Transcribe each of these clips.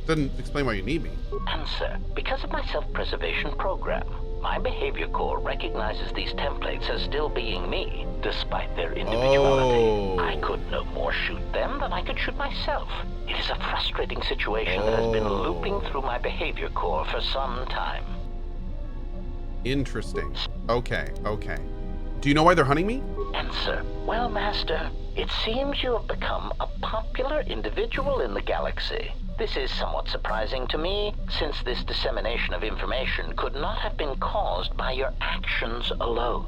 Doesn't explain why you need me. Answer. Because of my self-preservation program, my behavior core recognizes these templates as still being me, despite their individuality. Oh. I could no more shoot them than I could shoot myself. It is a frustrating situation that has been looping through my behavior core for some time. Interesting. Okay. Do you know why they're hunting me? Answer. Well, Master, it seems you have become a popular individual in the galaxy. This is somewhat surprising to me, since this dissemination of information could not have been caused by your actions alone.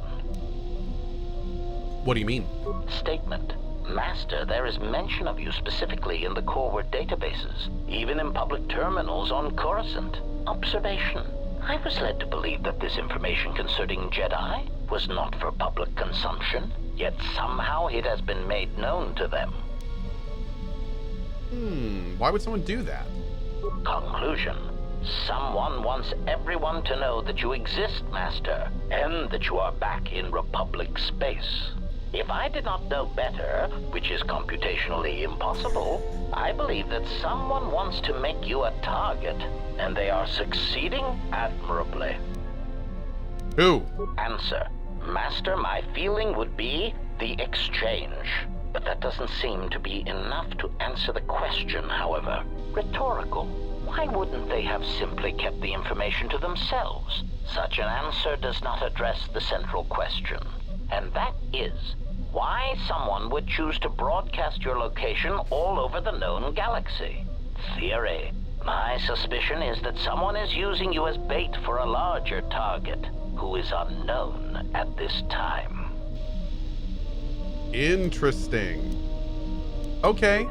What do you mean? Statement. Master, there is mention of you specifically in the core word databases, even in public terminals on Coruscant. Observation. I was led to believe that this information concerning Jedi was not for public consumption, yet somehow it has been made known to them. Why would someone do that? Conclusion. Someone wants everyone to know that you exist, Master, and that you are back in Republic space. If I did not know better, which is computationally impossible, I believe that someone wants to make you a target, and they are succeeding admirably. Who? Answer. Master, my feeling would be the exchange. But that doesn't seem to be enough to answer the question, however. Rhetorical. Why wouldn't they have simply kept the information to themselves? Such an answer does not address the central question. And that is, why someone would choose to broadcast your location all over the known galaxy. Theory. My suspicion is that someone is using you as bait for a larger target, who is unknown at this time. Interesting. Okay.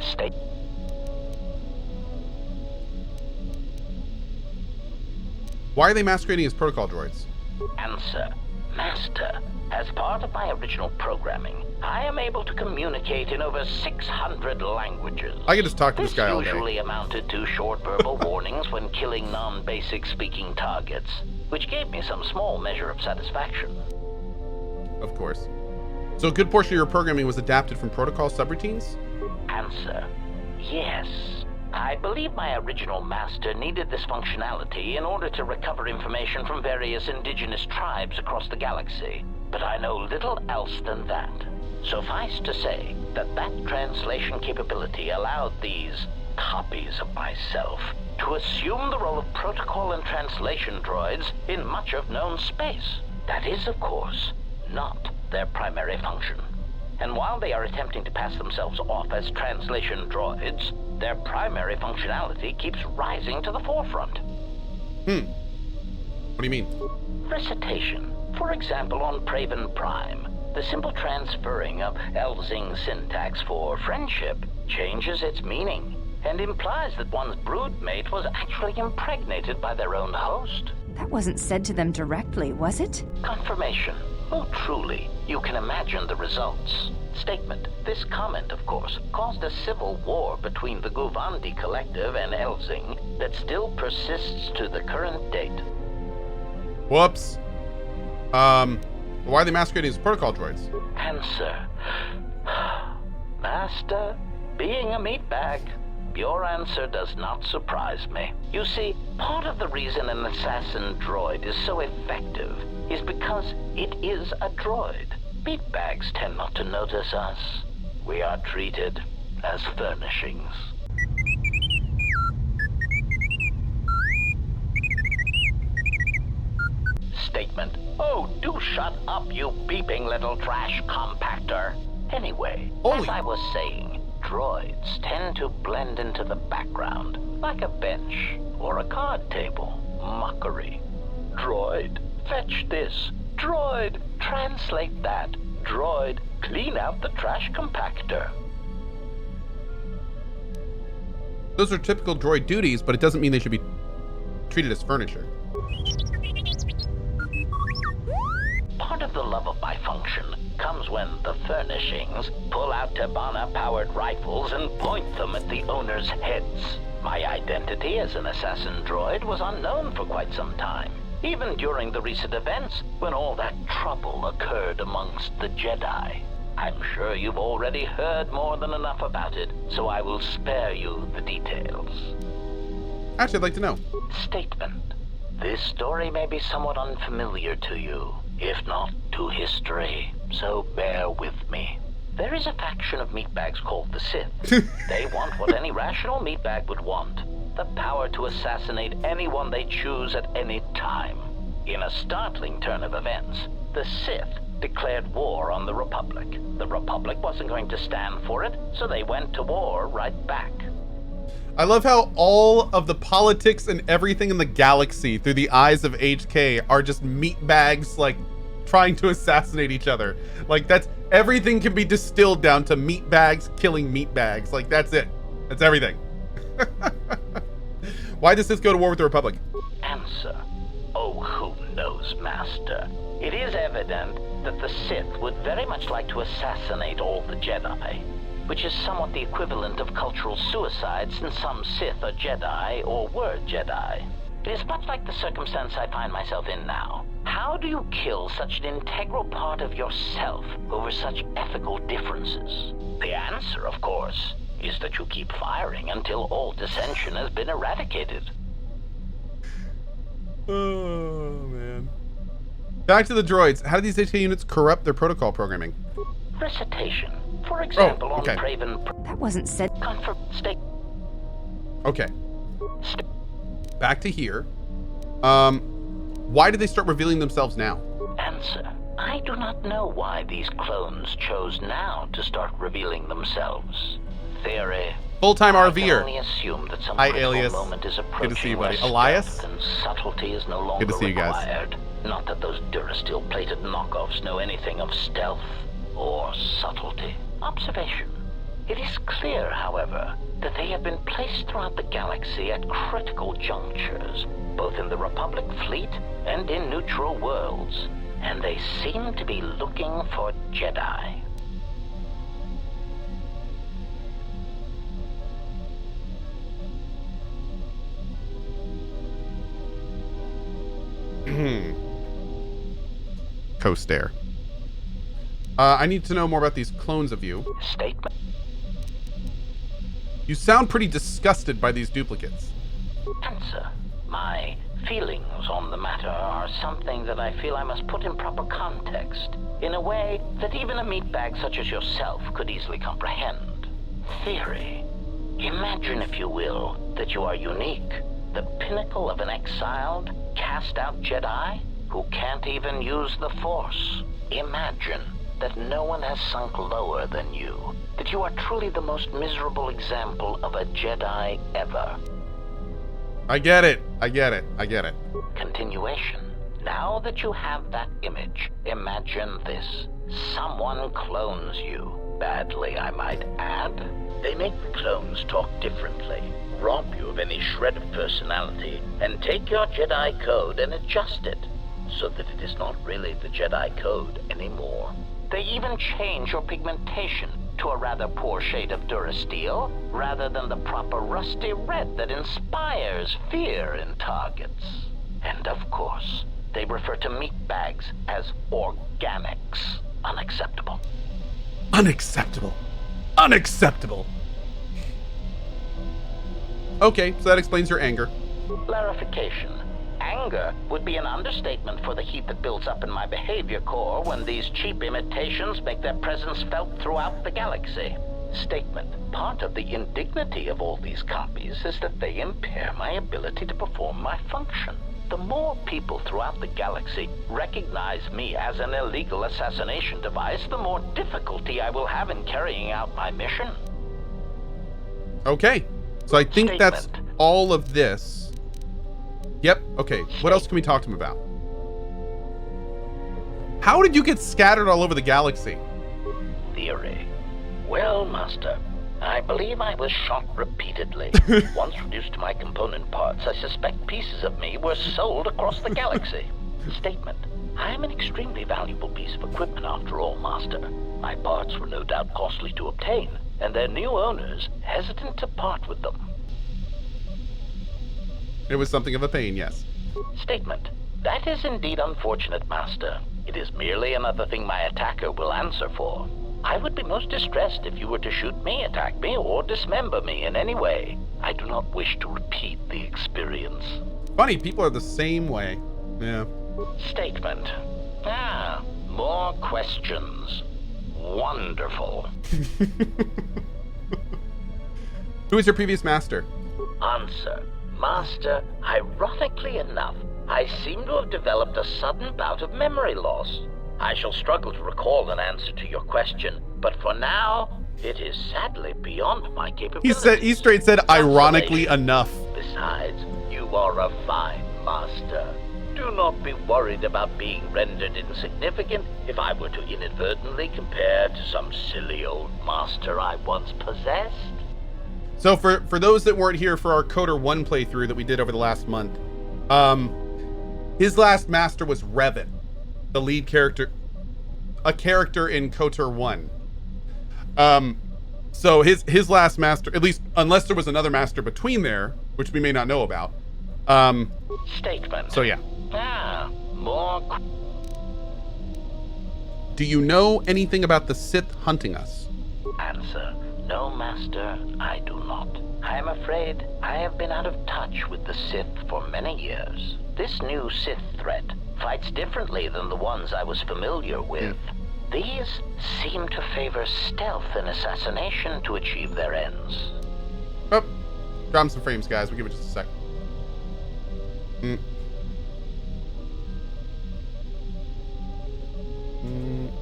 Why are they masquerading as protocol droids? Answer. Master, as part of my original programming, I am able to communicate in over 600 languages. I can just talk to this guy all day. This usually amounted to short verbal warnings when killing non-basic speaking targets, which gave me some small measure of satisfaction. Of course. So a good portion of your programming was adapted from protocol subroutines? Answer. Yes. I believe my original master needed this functionality in order to recover information from various indigenous tribes across the galaxy, but I know little else than that. Suffice to say that that translation capability allowed these copies of myself to assume the role of protocol and translation droids in much of known space. That is, of course, not their primary function. And while they are attempting to pass themselves off as translation droids, their primary functionality keeps rising to the forefront. What do you mean? Recitation. For example, on Praven Prime, the simple transferring of Elzing syntax for friendship changes its meaning and implies that one's broodmate was actually impregnated by their own host. That wasn't said to them directly, was it? Confirmation. Oh, truly, you can imagine the results. Statement. This comment, of course, caused a civil war between the Guvandi Collective and Elzing that still persists to the current date. Whoops. Why are they masquerading as protocol droids? Answer. Master, being a meatbag, your answer does not surprise me. You see, part of the reason an assassin droid is so effective is because it is a droid. Meatbags tend not to notice us. We are treated as furnishings. Statement. Oh, do shut up, you beeping little trash compactor. Anyway, as I was saying, droids tend to blend into the background, like a bench or a card table. Mockery. Droid, fetch this. Droid, translate that. Droid, clean out the trash compactor. Those are typical droid duties, but it doesn't mean they should be treated as furniture. Part of the love of my function comes when the furnishings pull out Tabana-powered rifles and point them at the owner's heads. My identity as an assassin droid was unknown for quite some time, even during the recent events when all that trouble occurred amongst the Jedi. I'm sure you've already heard more than enough about it, so I will spare you the details. Actually, I'd like to know. Statement. This story may be somewhat unfamiliar to you, if not to history, so bear with me. There is a faction of meatbags called the Sith. They want what any rational meatbag would want: the power to assassinate anyone they choose at any time. In a startling turn of events, the Sith declared war on the Republic. The Republic wasn't going to stand for it, so they went to war right back. I love how all of the politics and everything in the galaxy through the eyes of HK are just meatbags, like, trying to assassinate each other. Like, that's everything can be distilled down to meatbags killing meatbags. Like, that's it. That's everything. Why does this go to war with the Republic? Answer. Oh, who knows, Master? It is evident that the Sith would very much like to assassinate all the Jedi, which is somewhat the equivalent of cultural suicide, since some Sith are Jedi or were Jedi. It is much like the circumstance I find myself in now. How do you kill such an integral part of yourself over such ethical differences? The answer, of course, is that you keep firing until all dissension has been eradicated. Oh, man. Back to the droids. How do these HK units corrupt their protocol programming? Recitation. For example, okay. on Praven... That wasn't said. Okay. Back to here. Why did they start revealing themselves now? Answer. I do not know why these clones chose now to start revealing themselves. Theory. Full-time I can RVer. only assume that some Hi, critical Alias. moment is Good approaching to see you, buddy. where Elias? stealth and subtlety is no longer Good to see you guys. required. Not that those Durasteel-plated knockoffs know anything of stealth or subtlety. Observation. It is clear, however, that they have been placed throughout the galaxy at critical junctures, both in the Republic fleet and in neutral worlds, and they seem to be looking for Jedi. Co-stare. I need to know more about these clones of you. Statement. You sound pretty disgusted by these duplicates. Answer. My feelings on the matter are something that I feel I must put in proper context, in a way that even a meatbag such as yourself could easily comprehend. Theory. Imagine, if you will, that you are unique, the pinnacle of an exiled, cast-out Jedi who can't even use the Force. Imagine that no one has sunk lower than you, that you are truly the most miserable example of a Jedi ever. I get it. I get it. I get it. Continuation. Now that you have that image, imagine this. Someone clones you. Badly, I might add. They make the clones talk differently, rob you of any shred of personality, and take your Jedi code and adjust it, so that it is not really the Jedi code anymore. They even change your pigmentation to a rather poor shade of Durasteel, rather than the proper rusty red that inspires fear in targets. And of course, they refer to meatbags as organics. Unacceptable. Unacceptable. Unacceptable. Okay, so that explains your anger. Clarification. Anger would be an understatement for the heat that builds up in my behavior core when these cheap imitations make their presence felt throughout the galaxy. Statement. Part of the indignity of all these copies is that they impair my ability to perform my function. The more people throughout the galaxy recognize me as an illegal assassination device, the more difficulty I will have in carrying out my mission. Okay, so I think that's all of this. Yep, okay. What else can we talk to him about? How did you get scattered all over the galaxy? Theory. Well, Master, I believe I was shot repeatedly. Once reduced to my component parts, I suspect pieces of me were sold across the galaxy. Statement. I am an extremely valuable piece of equipment after all, Master. My parts were no doubt costly to obtain, and their new owners hesitant to part with them. It was something of a pain, yes. Statement. That is indeed unfortunate, Master. It is merely another thing my attacker will answer for. I would be most distressed if you were to shoot me, attack me, or dismember me in any way. I do not wish to repeat the experience. Funny, people are the same way. Yeah. Statement. More questions. Wonderful. Who is your previous master? Answer. Master, ironically enough, I seem to have developed a sudden bout of memory loss. I shall struggle to recall an answer to your question, but for now, it is sadly beyond my capabilities. He straight said, ironically enough. Besides, you are a fine master. Do not be worried about being rendered insignificant if I were to inadvertently compare to some silly old master I once possessed. So for those that weren't here for our Coder 1 playthrough that we did over the last month, his last master was Revan, the lead character, a character in KOTOR 1. So his last master, at least unless there was another master between there, which we may not know about. Statement. So yeah. More. Do you know anything about the Sith hunting us? Answer. No, Master, I do not. I am afraid I have been out of touch with the Sith for many years. This new Sith threat fights differently than the ones I was familiar with. These seem to favor stealth and assassination to achieve their ends. Oh, drop some frames, guys. We'll give it just a sec.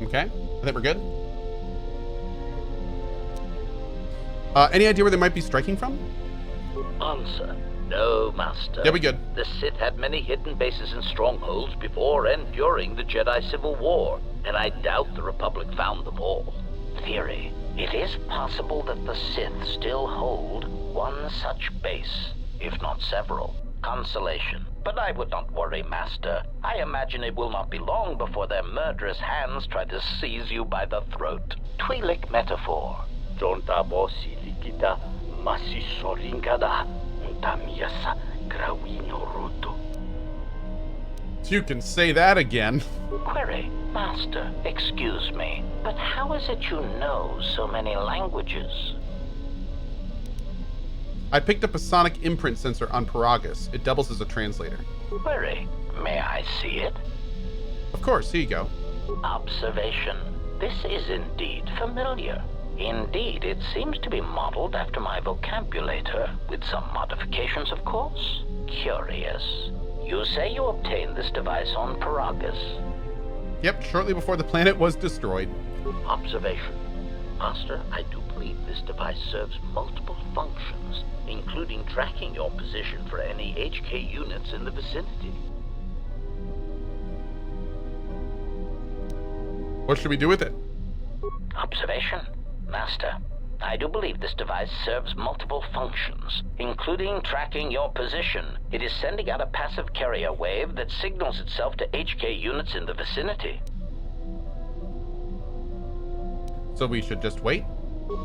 Okay, I think we're good. Any idea where they might be striking from? Answer. No, Master. Yeah, we good. The Sith had many hidden bases and strongholds before and during the Jedi Civil War, and I doubt the Republic found them all. Theory. It is possible that the Sith still hold one such base, if not several. Consolation. But I would not worry, Master. I imagine it will not be long before their murderous hands try to seize you by the throat. Twi'lek metaphor. Jonta bosi likita masisorinkada ntamiasa grawino ruto. You can say that again. Query. Master, excuse me, but how is it you know so many languages? I picked up a sonic imprint sensor on Paragus. It doubles as a translator. Query. May I see it? Of course, here you go. Observation. This is indeed familiar. Indeed, it seems to be modeled after my vocabulator, with some modifications, of course. Curious. You say you obtained this device on Paragus. Yep, shortly before the planet was destroyed. Observation. Master, I do believe this device serves multiple functions, including tracking your position for any HK units in the vicinity. What should we do with it? Observation. Master, I do believe this device serves multiple functions, including tracking your position. It is sending out a passive carrier wave that signals itself to HK units in the vicinity. So we should just wait?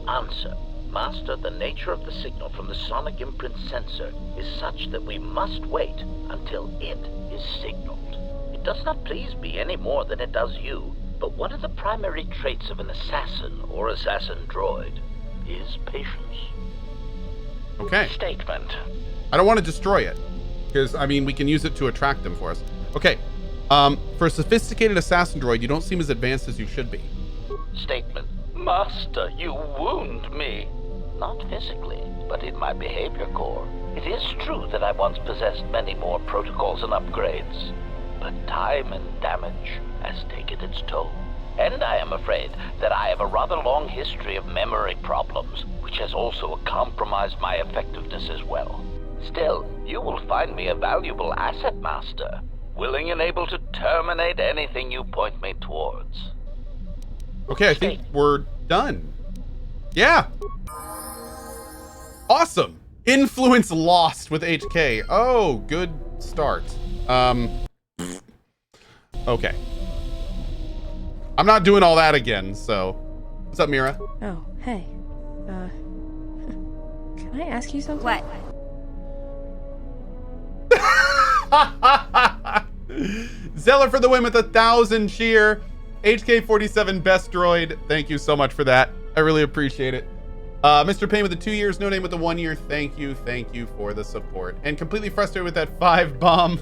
Answer. Master, the nature of the signal from the sonic imprint sensor is such that we must wait until it is signaled. It does not please me any more than it does you, but one of the primary traits of an assassin or assassin droid is patience. Okay. Statement. I don't want to destroy it, because, I mean, we can use it to attract them for us. Okay. For a sophisticated assassin droid, you don't seem as advanced as you should be. Statement. Master, you wound me. Not physically, but in my behavior core. It is true that I once possessed many more protocols and upgrades, but time and damage has taken its toll. And I am afraid that I have a rather long history of memory problems, which has also compromised my effectiveness as well. Still, you will find me a valuable asset, Master, willing and able to terminate anything you point me towards. Okay, I think we're done. Yeah. Awesome. Influence lost with HK. Oh, good start. Okay. I'm not doing all that again, so. What's up, Mira? Oh, hey. Can I ask you something? What? Zeller for the win with 1,000 cheer. HK47 Best Droid, thank you so much for that. I really appreciate it. Mr. Payne with the 2 years, No Name with the 1 year. Thank you for the support. And completely frustrated with that 5 bomb.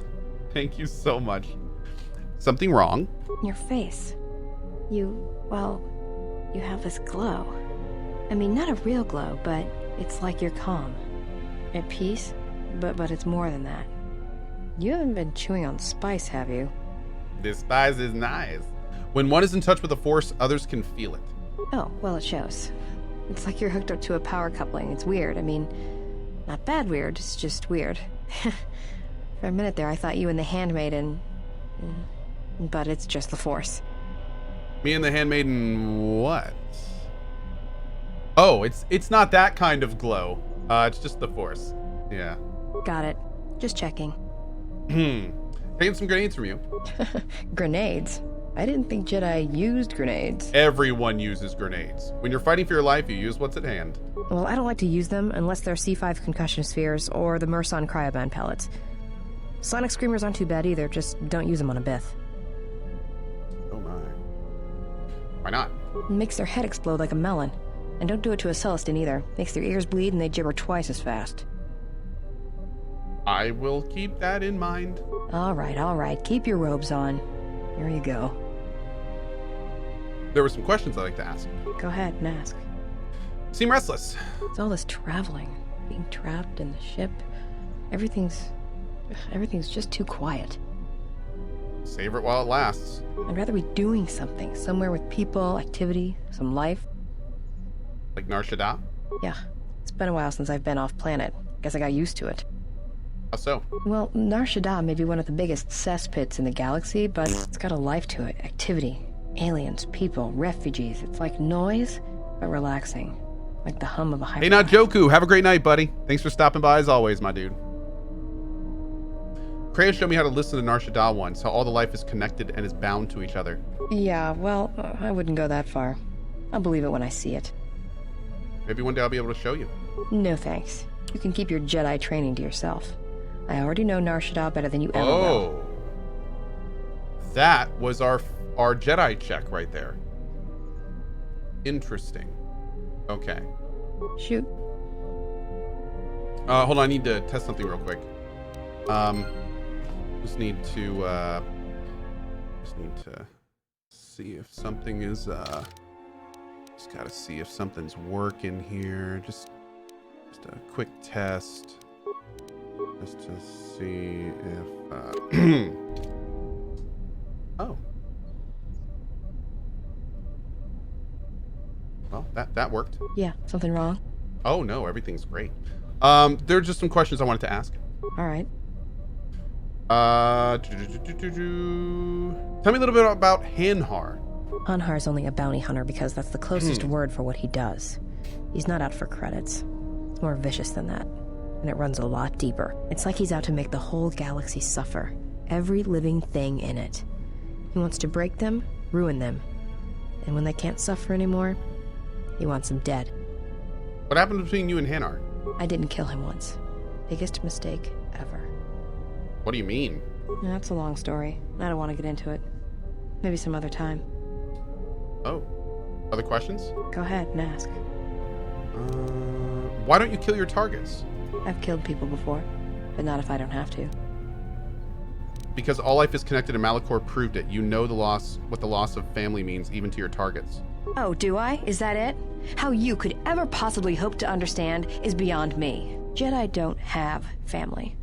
Thank you so much. Something wrong? Your face. Well, you have this glow. I mean, not a real glow, but it's like you're calm. At peace, but it's more than that. You haven't been chewing on spice, have you? This spice is nice. When one is in touch with the Force, others can feel it. Oh, well, it shows. It's like you're hooked up to a power coupling. It's weird. I mean, not bad weird, it's just weird. For a minute there, I thought you and the handmaiden... But it's just the Force. Me and the handmaiden what? Oh, it's not that kind of glow. It's just the Force. Yeah. Got it. Just checking. Taking some grenades from you. Grenades? I didn't think Jedi used grenades. Everyone uses grenades. When you're fighting for your life, you use what's at hand. Well, I don't like to use them unless they're C5 concussion spheres or the Merson cryoband pellets. Sonic screamers aren't too bad either, just don't use them on a Bith. Oh my. Why not? It makes their head explode like a melon. And don't do it to a Celestin either. Makes their ears bleed and they gibber twice as fast. I will keep that in mind. All right. Keep your robes on. Here you go. There were some questions I'd like to ask. Go ahead and ask. Seem restless. It's all this traveling, being trapped in the ship. Everything's just too quiet. Savor it while it lasts. I'd rather be doing something, somewhere with people, activity, some life. Like Nar Shaddaa? Yeah, it's been a while since I've been off planet. Guess I got used to it. How so? Well, Nar Shaddaa may be one of the biggest cesspits in the galaxy, but it's got a life to it. Activity, aliens, people, refugees. It's like noise, but relaxing. Like the hum of a hyper. Hey, not Joku. Have a great night, buddy. Thanks for stopping by as always, my dude. Kreia showed me how to listen to Nar Shaddaa once, how all the life is connected and is bound to each other. Yeah, well, I wouldn't go that far. I'll believe it when I see it. Maybe one day I'll be able to show you. No thanks. You can keep your Jedi training to yourself. I already know Nar Shaddaa better than you ever will. Oh. That was our Jedi check right there. Interesting. Okay. Shoot. Hold on, I need to test something real quick. Just need to see if something is just gotta see if something's working here. Just a quick test. Just to see if oh. Well, that worked. Yeah, something wrong? Oh no, everything's great. There are just some questions I wanted to ask. All right. Tell me a little bit about Hanharr. Hanharr's only a bounty hunter because that's the closest word for what he does. He's not out for credits. It's more vicious than that. And it runs a lot deeper. It's like he's out to make the whole galaxy suffer. Every living thing in it. He wants to break them, ruin them. And when they can't suffer anymore, he wants them dead. What happened between you and Hanharr? I didn't kill him once. Biggest mistake ever. What do you mean? That's a long story. I don't want to get into it. Maybe some other time. Oh. Other questions? Go ahead and ask. Why don't you kill your targets? I've killed people before, but not if I don't have to. Because all life is connected and Malachor proved it. You know what the loss of family means, even to your targets. Oh, do I? Is that it? How you could ever possibly hope to understand is beyond me. Jedi don't have family.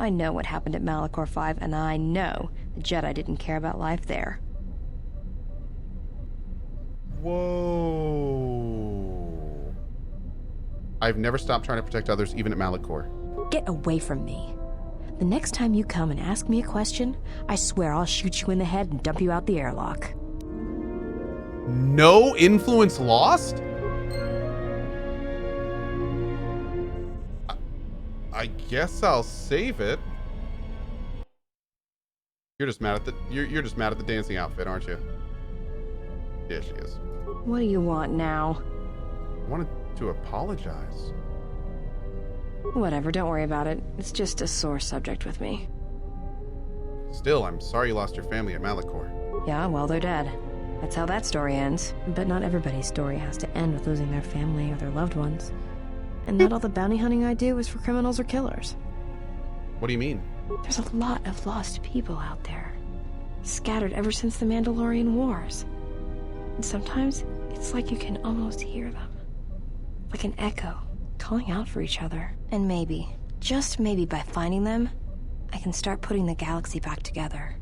I know what happened at Malachor 5, and I know the Jedi didn't care about life there. Whoa. I've never stopped trying to protect others, even at Malachor. Get away from me. The next time you come and ask me a question, I swear I'll shoot you in the head and dump you out the airlock. No influence lost? I guess I'll save it. You're just mad at the dancing outfit, aren't you? Yeah, she is. What do you want now? I wanted to apologize. Whatever, don't worry about it. It's just a sore subject with me. Still, I'm sorry you lost your family at Malachor. Yeah, well, they're dead. That's how that story ends. But not everybody's story has to end with losing their family or their loved ones. And not all the bounty hunting I do is for criminals or killers. What do you mean? There's a lot of lost people out there, scattered ever since the Mandalorian Wars. And sometimes it's like you can almost hear them, like an echo, calling out for each other. And maybe, just maybe by finding them, I can start putting the galaxy back together.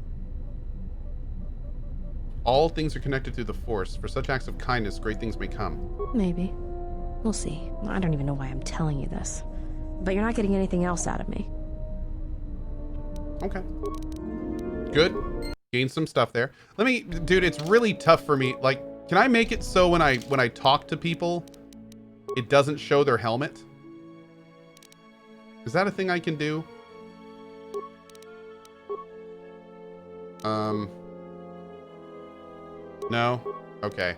All things are connected through the Force. For such acts of kindness, great things may come. Maybe. We'll see. I don't even know why I'm telling you this. But you're not getting anything else out of me. Okay. Good. Gain some stuff there. Dude, it's really tough for me. Like, can I make it so when I talk to people, it doesn't show their helmet? Is that a thing I can do? No? Okay.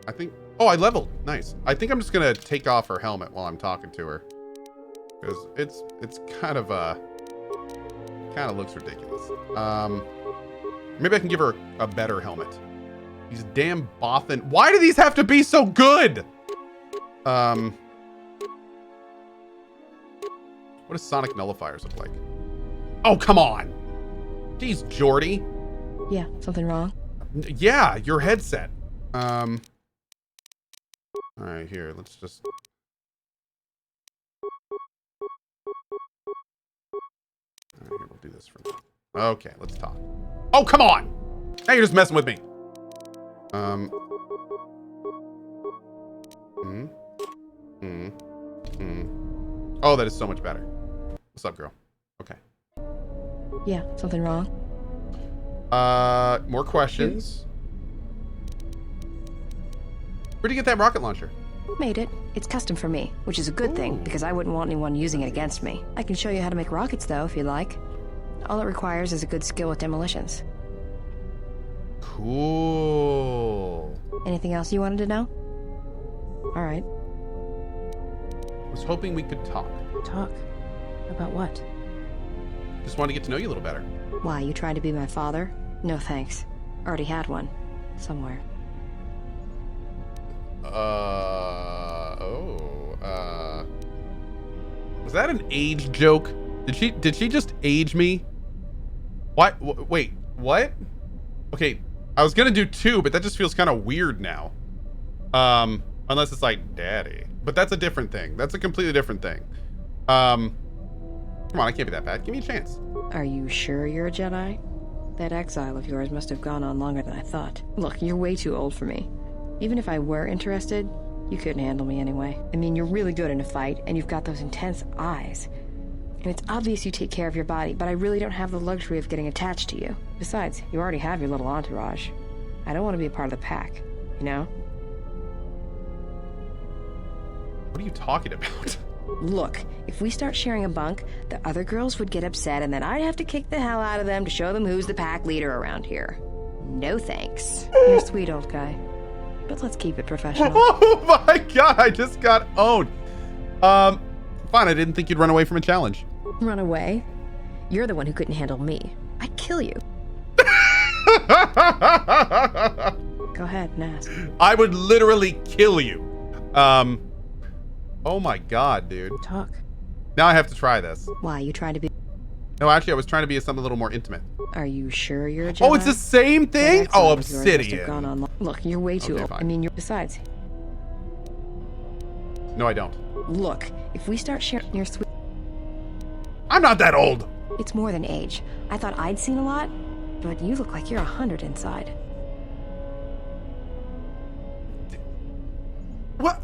I think... Oh, I leveled. Nice. I think I'm just gonna take off her helmet while I'm talking to her. Because it's kind of looks ridiculous. Maybe I can give her a better helmet. These damn Bothan... Why do these have to be so good? What does sonic nullifiers look like? Oh, come on! Jeez, Jordy. Yeah, something wrong? Yeah, your headset. All right, here, let's just... All right, here, we'll do this for now. Okay, let's talk. Oh, come on! Now you're just messing with me. Oh, that is so much better. What's up, girl? Okay. Yeah, something wrong? More questions. Where'd you get that rocket launcher? Made it. It's custom for me, which is a good thing, because I wouldn't want anyone using it against me. I can show you how to make rockets, though, if you'd like. All it requires is a good skill with demolitions. Cool. Anything else you wanted to know? All right. I was hoping we could talk. Talk? About what? Just wanted to get to know you a little better. Why, you trying to be my father? No thanks. Already had one. Somewhere. Was that an age joke? Did she just age me? What? Wait, what? Okay, I was gonna do 2, but that just feels kind of weird now. Unless it's like daddy, but that's a different thing. That's a completely different thing. Come on, I can't be that bad. Give me a chance. Are you sure you're a Jedi? That exile of yours must have gone on longer than I thought. Look, you're way too old for me. Even if I were interested, you couldn't handle me anyway. I mean, you're really good in a fight, and you've got those intense eyes. And it's obvious you take care of your body, but I really don't have the luxury of getting attached to you. Besides, you already have your little entourage. I don't want to be a part of the pack, you know? What are you talking about? Look, if we start sharing a bunk, the other girls would get upset, and then I'd have to kick the hell out of them to show them who's the pack leader around here. No thanks. You're a sweet old guy. But let's keep it professional. Oh my god, I just got owned. Fine, I didn't think you'd run away from a challenge. Run away? You're the one who couldn't handle me. I'd kill you. Go ahead and ask. I would literally kill you. Oh my god, dude. Talk. Now I have to try this. Why, you trying to be... No, actually, I was trying to be something a little more intimate. Are you sure you're a Jedi? Oh, it's the same thing? Oh, obsidian. Look, you're way too old. Fine. I mean, you're... Besides... No, I don't. Look, if we start sharing your sweet... I'm not that old. It's more than age. I thought I'd seen a lot, but you look like you're 100 inside. What?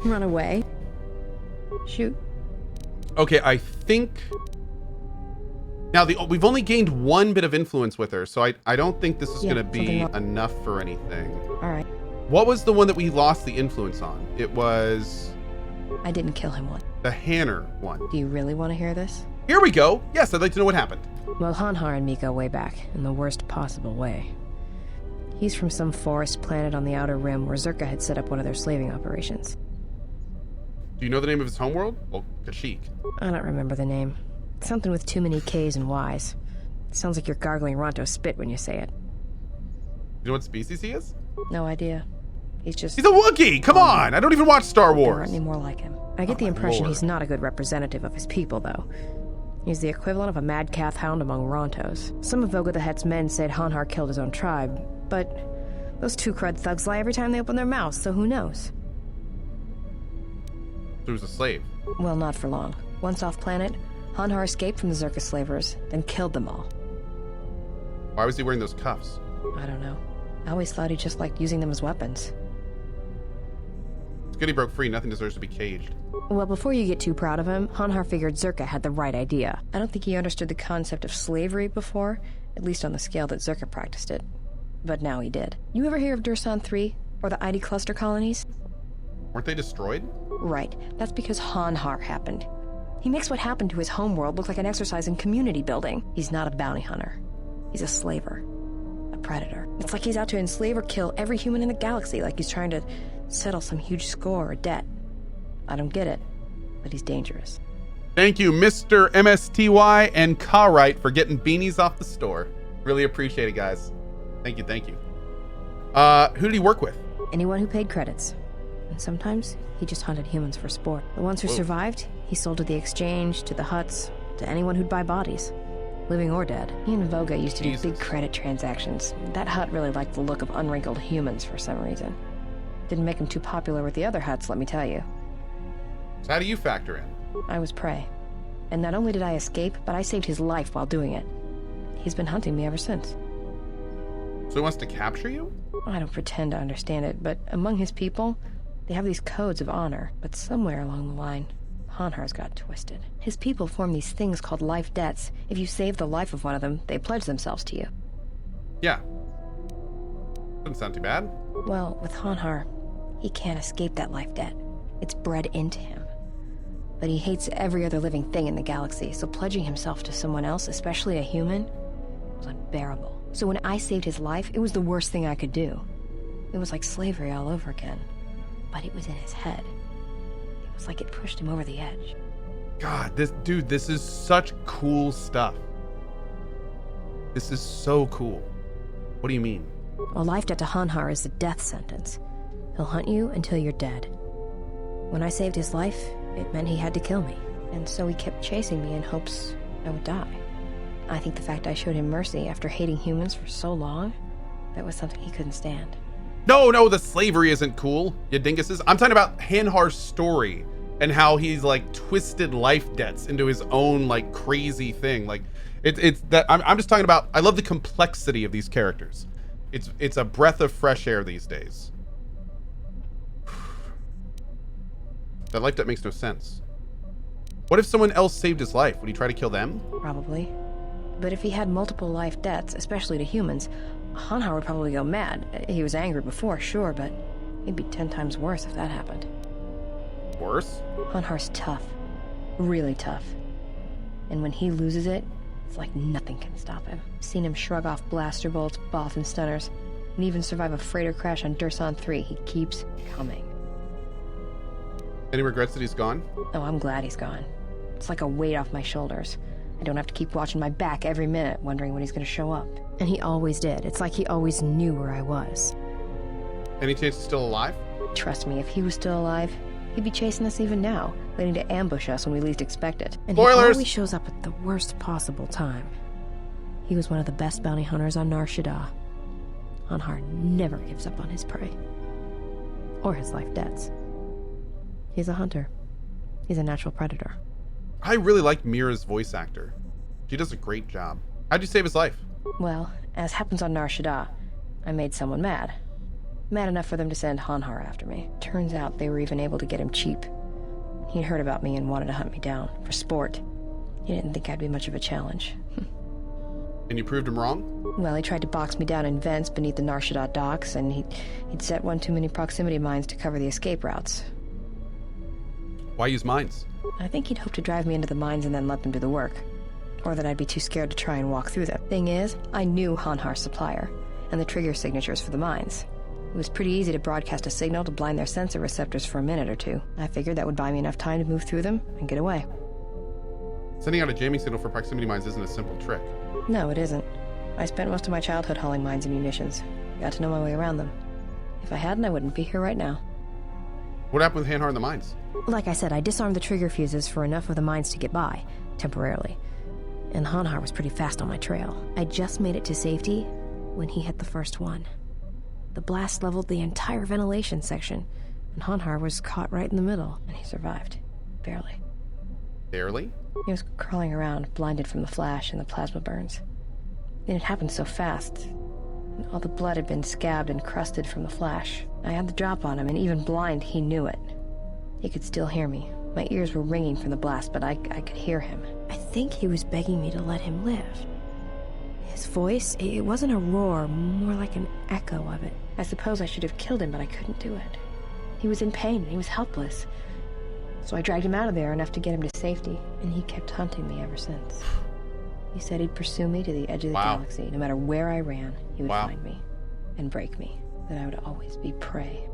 Run away. Shoot. Okay, I think... Now, we've only gained 1 bit of influence with her, so I don't think this is going to be enough for anything. All right. What was the one that we lost the influence on? It was... I didn't kill him one. The Hanharr one. Do you really want to hear this? Here we go. Yes, I'd like to know what happened. Well, Hanharr and me go way back, in the worst possible way. He's from some forest planet on the Outer Rim where Zerka had set up one of their slaving operations. Do you know the name of his homeworld? Well, Kashyyyk. I don't remember the name. Something with too many K's and Y's. Sounds like you're gargling Ronto spit when you say it. You know what species he is? No idea. He's a Wookiee! Come on! I don't even watch Star There Wars! aren't any more like him. I get the impression he's not a good representative of his people, though. He's the equivalent of a mad calf hound among Rontos. Some of Voga the Hutt's men said Hanharr killed his own tribe, but those two crud thugs lie every time they open their mouths, so who knows? So he was a slave. Well, not for long. Once off planet, Hanharr escaped from the Zerka slavers, then killed them all. Why was he wearing those cuffs? I don't know. I always thought he just liked using them as weapons. It's good he broke free. Nothing deserves to be caged. Well, before you get too proud of him, Hanharr figured Zerka had the right idea. I don't think he understood the concept of slavery before, at least on the scale that Zerka practiced it. But now he did. You ever hear of Dursan 3? Or the ID cluster colonies? Weren't they destroyed? Right. That's because Hanharr happened. He makes what happened to his homeworld look like an exercise in community building. He's not a bounty hunter. He's a slaver. A predator. It's like he's out to enslave or kill every human in the galaxy, like he's trying to settle some huge score or debt. I don't get it, but he's dangerous. Thank you, Mr. MSTY and Cartwright, for getting beanies off the store. Really appreciate it, guys. Thank you, thank you. Who did he work with? Anyone who paid credits. And sometimes, he just hunted humans for sport. The ones who survived, he sold to the exchange, to the huts, to anyone who'd buy bodies. Living or dead. He and Voga used to do big credit transactions. That hut really liked the look of unwrinkled humans for some reason. Didn't make him too popular with the other huts, let me tell you. So how do you factor in? I was prey. And not only did I escape, but I saved his life while doing it. He's been hunting me ever since. So he wants to capture you? I don't pretend to understand it, but among his people, they have these codes of honor. But somewhere along the line, Hanharr's got twisted. His people form these things called life debts. If you save the life of one of them, they pledge themselves to you. Yeah. Doesn't sound too bad. Well, with Hanharr, he can't escape that life debt. It's bred into him. But he hates every other living thing in the galaxy, so pledging himself to someone else, especially a human, was unbearable. So when I saved his life, it was the worst thing I could do. It was like slavery all over again. But it was in his head. It was like it pushed him over the edge. God, this is such cool stuff. This is so cool. What do you mean? A life debt to Hanharr is a death sentence. He'll hunt you until you're dead. When I saved his life, it meant he had to kill me. And so he kept chasing me in hopes I would die. I think the fact I showed him mercy after hating humans for so long, that was something he couldn't stand. No, the slavery isn't cool, you dinguses. I'm talking about Hanharr's story and how he's like twisted life debts into his own like crazy thing. Like it's that I'm just talking about. I love the complexity of these characters. It's a breath of fresh air these days. That life debt makes no sense. What if someone else saved his life? Would he try to kill them? Probably. But if he had multiple life debts, especially to humans, Hanharr would probably go mad. He was angry before, sure, but he'd be 10 times worse if that happened. Worse? Hanharr's tough. Really tough. And when he loses it, it's like nothing can stop him. I've seen him shrug off blaster bolts, boff and stunners, and even survive a freighter crash on Dursan 3. He keeps coming. Any regrets that he's gone? Oh, I'm glad he's gone. It's like a weight off my shoulders. I don't have to keep watching my back every minute, wondering when he's gonna show up. And he always did. It's like he always knew where I was. Any chance he's still alive? Trust me, if he was still alive, he'd be chasing us even now, waiting to ambush us when we least expect it. And Spoilers! He always shows up at the worst possible time. He was one of the best bounty hunters on Nar Shaddaa. Hanharr never gives up on his prey. Or his life debts. He's a hunter. He's a natural predator. I really like Mira's voice actor. She does a great job. How'd you save his life? Well, as happens on Nar Shaddaa, I made someone mad. Mad enough for them to send Hanharr after me. Turns out they were even able to get him cheap. He'd heard about me and wanted to hunt me down, for sport. He didn't think I'd be much of a challenge. And you proved him wrong? Well, he tried to box me down in vents beneath the Nar Shaddaa docks, and he'd set one too many proximity mines to cover the escape routes. Why use mines? I think he'd hoped to drive me into the mines and then let them do the work. Or that I'd be too scared to try and walk through them. Thing is, I knew Hanharr's supplier. and the trigger signatures for the mines. It was pretty easy to broadcast a signal to blind their sensor receptors for a minute or two. I figured that would buy me enough time to move through them and get away. Sending out a jamming signal for proximity mines isn't a simple trick. No, it isn't. I spent most of my childhood hauling mines and munitions. Got to know my way around them. If I hadn't, I wouldn't be here right now. What happened with Hanharr and the mines? Like I said, I disarmed the trigger fuses for enough of the mines to get by, temporarily. And Hanharr was pretty fast on my trail. I just made it to safety when he hit the first one. The blast leveled the entire ventilation section, and Hanharr was caught right in the middle, and he survived. Barely. Barely? He was crawling around, blinded from the flash and the plasma burns. And it happened so fast. And all the blood had been scabbed and crusted from the flash. I had the drop on him, and even blind, he knew it. He could still hear me. My ears were ringing from the blast, but I could hear him. I think he was begging me to let him live. His voice, it wasn't a roar, more like an echo of it. I suppose I should have killed him, but I couldn't do it. He was in pain, he was helpless. So I dragged him out of there enough to get him to safety, and he kept hunting me ever since. He said he'd pursue me to the edge of the galaxy. No matter where I ran, he would find me and break me. That I would always be prey.